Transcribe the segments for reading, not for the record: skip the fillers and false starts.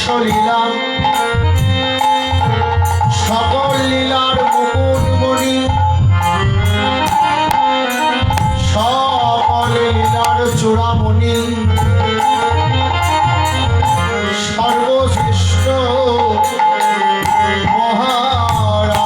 রাসলীলা সকল লীলার মুকুটমণি সকল লীলার চূড়ামণি সর্বশ্রেষ্ঠ মহারাসলীলা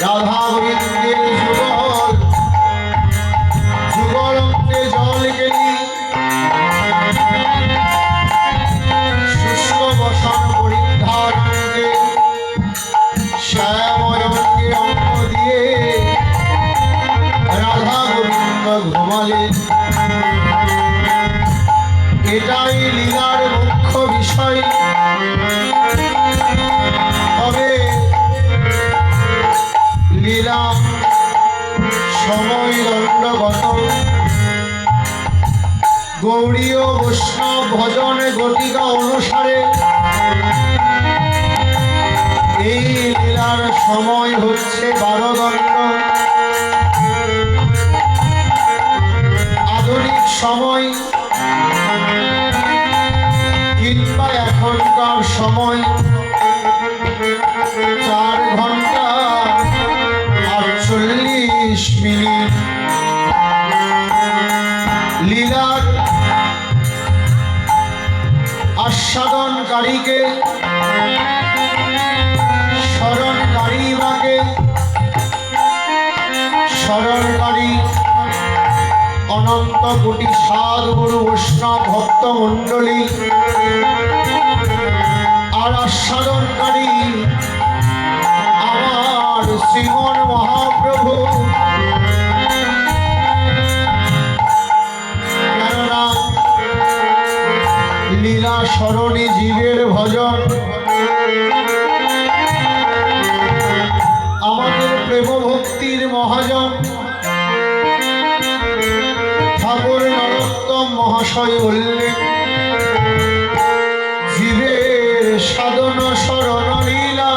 রাধা গোবিন্দের যুগলকে জল গেলি শুষ্ক বসন পরিধান শ্যাময়ঙ্গে অঙ্গ দিয়ে রাধা গোবিন্দ ঘুমালে। এটাই লীলার মুখ্য বিষয়। তবে লীলা সময় দণ্ডগত গৌড়ীয় বৈষ্ণব ভজন গতিকা অনুসারে এই লীলার সময় হচ্ছে 12 দণ্ড। আধুনিক সময় কিংবা এখনকার সময় 4 ঘন্টা 48 মিনিট। লীলার আস্বাদনকারীকে স্মরণকারী অনন্ত কোটি সাধুগুরু বৈষ্ণব ভক্ত মণ্ডলী আর আস্বাদনকারী আমার শ্রীমন মহাপ্রভু। কেননা লীলা স্মরণী জীবের ভজন। আমাদের প্রেম ভক্তির মহাজন ঠাকুর নরোত্তম মহাশয় বললেন, জীবের সাধন শরণ লীলা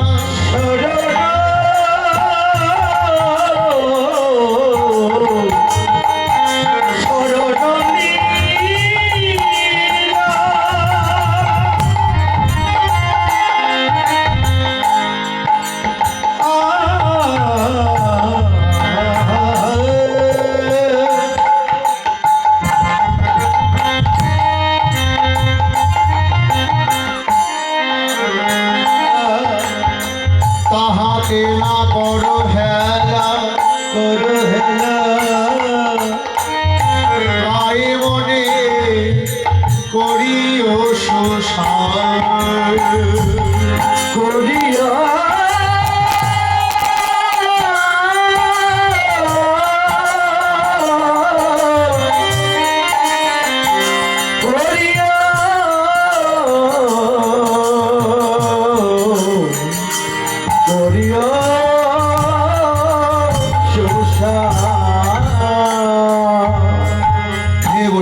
না করো হেলা তাই মনে করিও সুসার করিয়া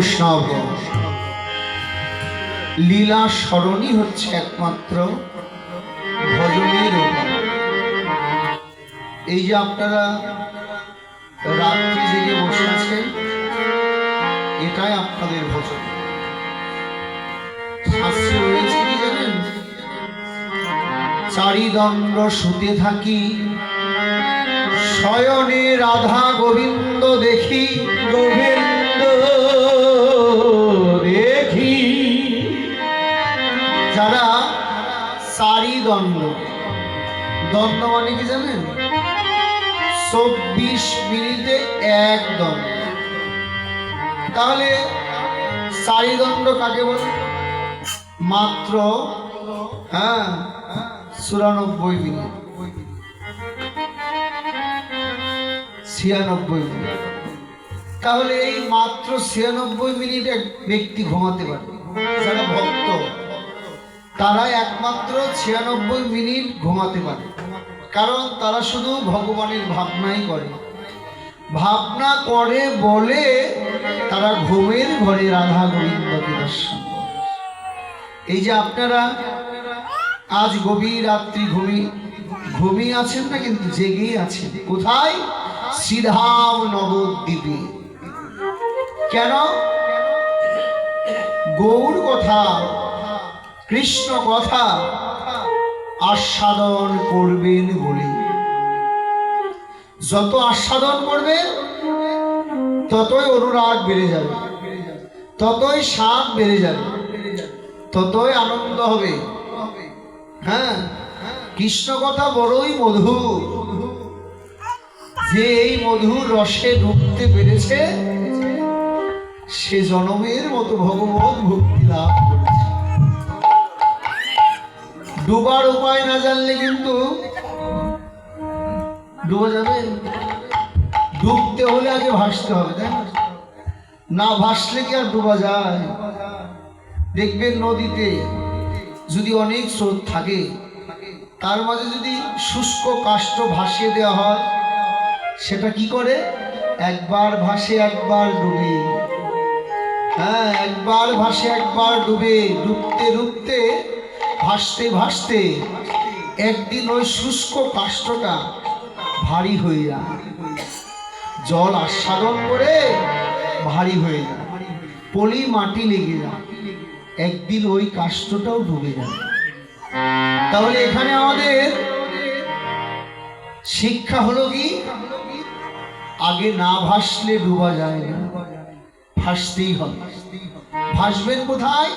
বৈষ্ণব, লীলা স্মরণই হচ্ছে একমাত্র ভজনের উপায়। এই যে আপনারা রাত্রি জেগে বসে আছেন, এটাই আপনাদের ভজন। শাস্ত্রে রয়েছে কি জানেন? চারিদণ্ড শুতে থাকি, শয়নে রাধা গোবিন্দ দেখি, গোবিন্দ দেখি। যারা চারিদণ্ড, দণ্ড মানে কি জানেন? 24 মিনিটে এক দণ্ড। তাহলে চারিদণ্ড কাকে বলে? মাত্র 94 মিনিট, 96 মিনিট। তাহলে এই মাত্র 96 মিনিট এক ব্যক্তি ঘুমাতে পারে। যারা ভক্ত তারা একমাত্র 96 মিনিট ঘুমাতে পারে, কারণ তারা শুধু ভগবানের ভাবনাই করে। ভাবনা করে বলে তারা ঘুমের ঘরে রাধা গোবিন্দকে দর্শন করে। এই যে আপনারা আজ গভীর রাত্রি ঘুমিয়ে আছেন না, কিন্তু জেগেই আছেন। কোথায়? শ্রীধাম নবদ্বীপে। কেন? গৌর কথা, কৃষ্ণ কথা আস্বাদন করবেন বলে। যত আস্বাদন করবেন ততই অনুরাগ বেড়ে যাবে, ততই স্বাদ বেড়ে যাবে, ততই আনন্দ হবে। হ্যাঁ, কৃষ্ণ কথা বড়ই মধুর। যে এই মধুর রসে ডুবতে পেরেছে সে জনমের মতো ভগবত ভক্তি লাভ করেছে। ডুবার উপায় না জানলে কিন্তু ডুবে যাবে। ডুবতে হলে আগে ভাসতে হবে, তাই না? না ভাসলে কি আর ডুবা যায়? দেখবেন নদীতে যদি অনেক স্রোত থাকে, তার মাঝে যদি শুষ্ক কাষ্ঠ ভাসিয়ে দেওয়া হয়, সেটা কি করে? একবার ভাসে একবার ডুবে। হ্যাঁ, একবার ভাসে একবার ডুবে। ডুবতে ডুবতে ভাসতে ভাসতে একদিন ওই শুষ্ক কাষ্ঠটা ভারী হয়ে যায়। জল আস্বাদন করে ভারী হয়ে যায়, পলি মাটি লেগে যায়, একদিন ওই কাষ্ঠটাও ডুবে যায়। তাহলে এখানে আমাদের শিক্ষা হলো কি? আগে না ভাসলে ডুবা যায় না, ভাসতেই হবে। ভাসবেন কোথায়?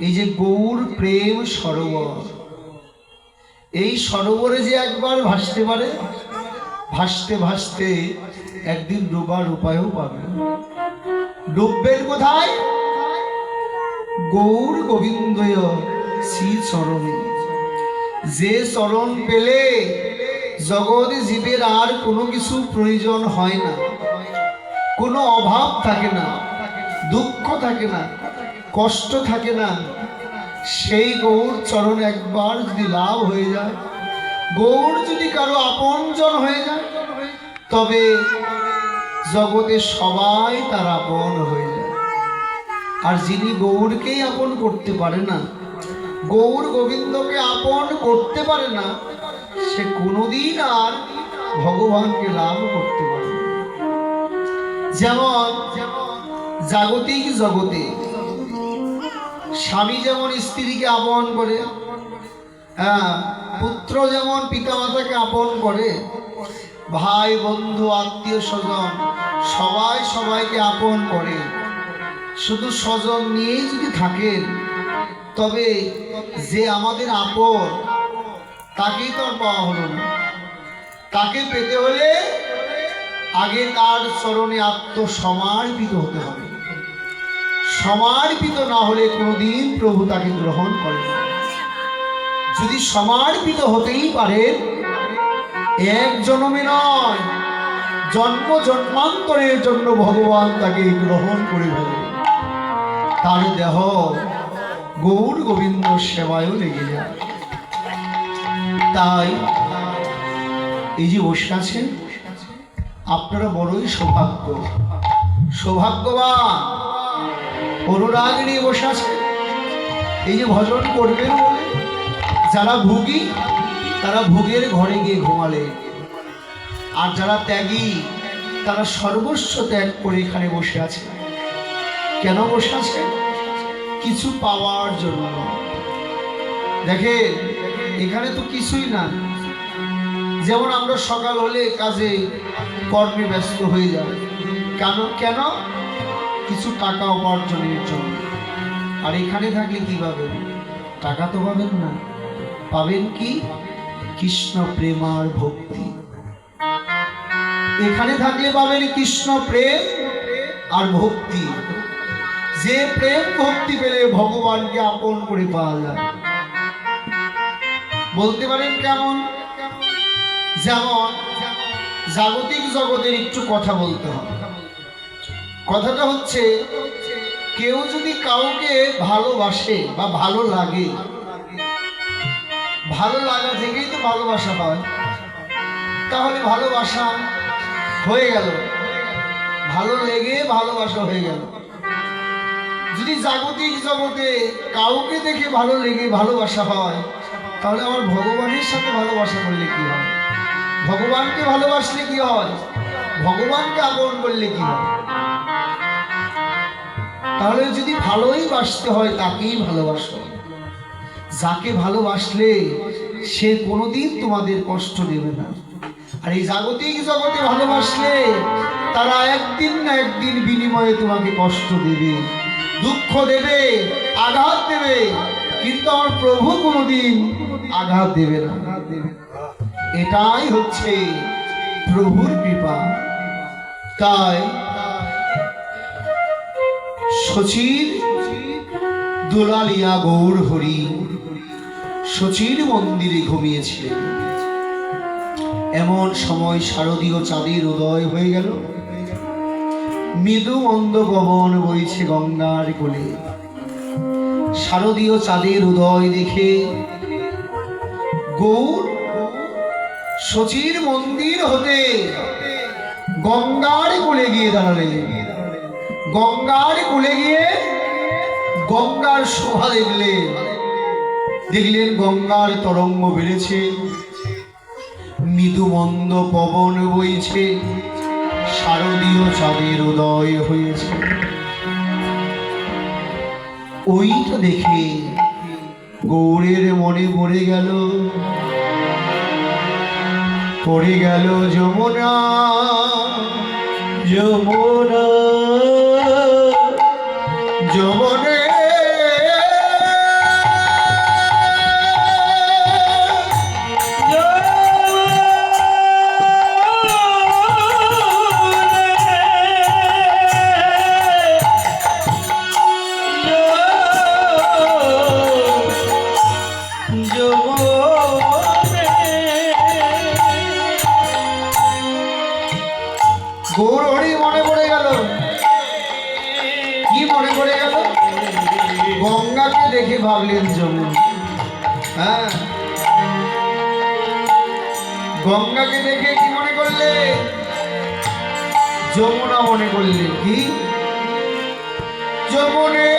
এই যে গৌর প্রেম সরোবর, এই সরোবরে যে একবার ভাসতে পারে, ভাসতে ভাসতে একদিন ডুবার উপায়ও পাবে। ডুববেন কোথায়? গৌর গোবিন্দ শ্রী চরণে। যে চরণ পেলে জগৎ জীবের আর কোনো কিছু প্রয়োজন হয় না, কোনো অভাব থাকে না, দুঃখ থাকে না, কষ্ট থাকে না। সেই গৌর চরণ একবার যদি লাভ হয়ে যায়, গৌর যদি কারো আপনজন হয়ে যায়, তবে জগতে সবাই তার আপন হয়ে যায়। আর যিনি গৌরকেই আপন করতে পারে না, গৌর গোবিন্দকে আপন করতে পারে না, সে কোনোদিন আর ভগবানকে লাভ করতে পারে না। যেমন জাগতিক জগতে স্বামী যেমন স্ত্রীকে আপন করে, পুত্র যেমন পিতামাতাকে আপন করে, ভাই বন্ধু আত্মীয় স্বজন সবাই সবাইকে আপন করে। শুধু স্বজন নিয়েই যদি থাকেন, তবে যে আমাদের আপন তাকেই তো আর পাওয়া হলো না। তাকে পেতে হলে আগে তার চরণে আত্মসমর্পিত হতে হবে। সমর্পিত না হলে কোনোদিন প্রভু তাকে গ্রহণ করে না। যদি সমর্পিত হতেই পারে, এক জন্মে নয়, জন্ম জন্মান্তরের জন্য ভগবান তাকে গ্রহণ করে ফেলে। তার দেহ গৌর গোবিন্দ সেবায়ও লেগে যায়। তাই এই যে বসে আছেন, আপনারা বড়ই সৌভাগ্যবান। অনুরাগ নিয়ে বসে আছে। এই যে ভজন করবেন বলে যারা ভোগী তারা ভোগের ঘরে গিয়ে ঘুমালে, আর যারা ত্যাগী তারা সর্বস্ব ত্যাগ করে এখানে বসে আছে। কেন বসে আছে? কিছু পাওয়ার জন্য। দেখে এখানে তো কিছুই না। যেমন আমরা সকাল হলে কাজে কর্মে ব্যস্ত হয়ে যায়, কেন কেন কিছু টাকা উপার্জনের জন্য। আর এখানে থাকলে কি পাবেন? টাকা তো পাবেন না, পাবেন কি? কৃষ্ণ প্রেম আর ভক্তি। এখানে থাকলে পাবেন কৃষ্ণ প্রেম আর ভক্তি। যে প্রেম ভক্তি পেলে ভগবানকে আপন করে পাওয়া যায়। বলতে পারেন কেমন? যেমন জাগতিক জগতের একটু কথা বলতে হবে। কথাটা হচ্ছে, কেউ যদি কাউকে ভালোবাসে বা ভালো লাগে, ভালো লাগা থেকেই তো ভালোবাসা হয়। তাহলে ভালোবাসা হয়ে গেল, ভালো লেগে ভালোবাসা হয়ে গেল। যদি জাগতিক জগতে কাউকে দেখে ভালো লেগে ভালোবাসা হয়, তাহলে আমার ভগবানের সাথে ভালোবাসা করলে কি হয়? ভগবানকে ভালোবাসলে কি হয়? ভগবানকে আপন করলে কি হয়? তাহলে যদি ভালোই বাসতে হয় তাকেই ভালোবাসো। যাকে ভালোবাসলে সে কোনোদিন তোমাদের কষ্ট দেবে না। আর এই জাগতিক জগতে ভালোবাসলে তারা একদিন না একদিন বিনিময়ে তোমাকে কষ্ট দেবে, দুঃখ দেবে, আঘাত দেবে, কিন্তু আমার প্রভু কোনোদিন আঘাত দেবে না। এটাই হচ্ছে প্রভুর কৃপা। তাই শচীর দোলালিয়া গৌর হরি শচীর মন্দিরে ঘুমিয়েছিলেন। এমন সময় শারদীয় চাঁদের উদয় হয়ে গেল। মৃদু মন্দ পবন বইছে গঙ্গার কোলে। শারদীয় চাঁদের উদয় দেখে গৌর শচীর মন্দির হতে গঙ্গার কোলে গিয়ে দাঁড়ালেন। গঙ্গার কোলে গিয়ে গঙ্গার শোভা দেখলেন। দেখলেন গঙ্গার তরঙ্গ বেড়েছে, মৃদু মন্দ পবন বইছে, শারদীয় চাঁদের উদয় হয়েছে। ওইটা দেখে গৌরের মনে পড়ে গেল যমুনা, যমুনা, যমুনে গৌর হরি মনে পড়ে গেল। কি মনে পড়ে গেল? গঙ্গাকে দেখে ভাবলেন যমুনা। হ্যাঁ, গঙ্গাকে দেখে কি মনে করলে? যমুনা মনে করলে। কি যমুনে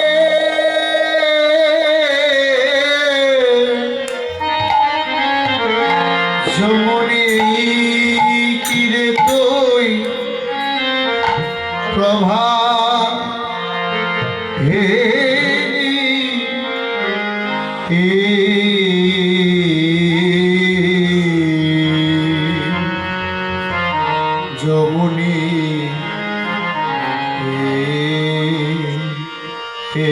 যমুনে কিরে তুই প্রভা হে যমুনে হে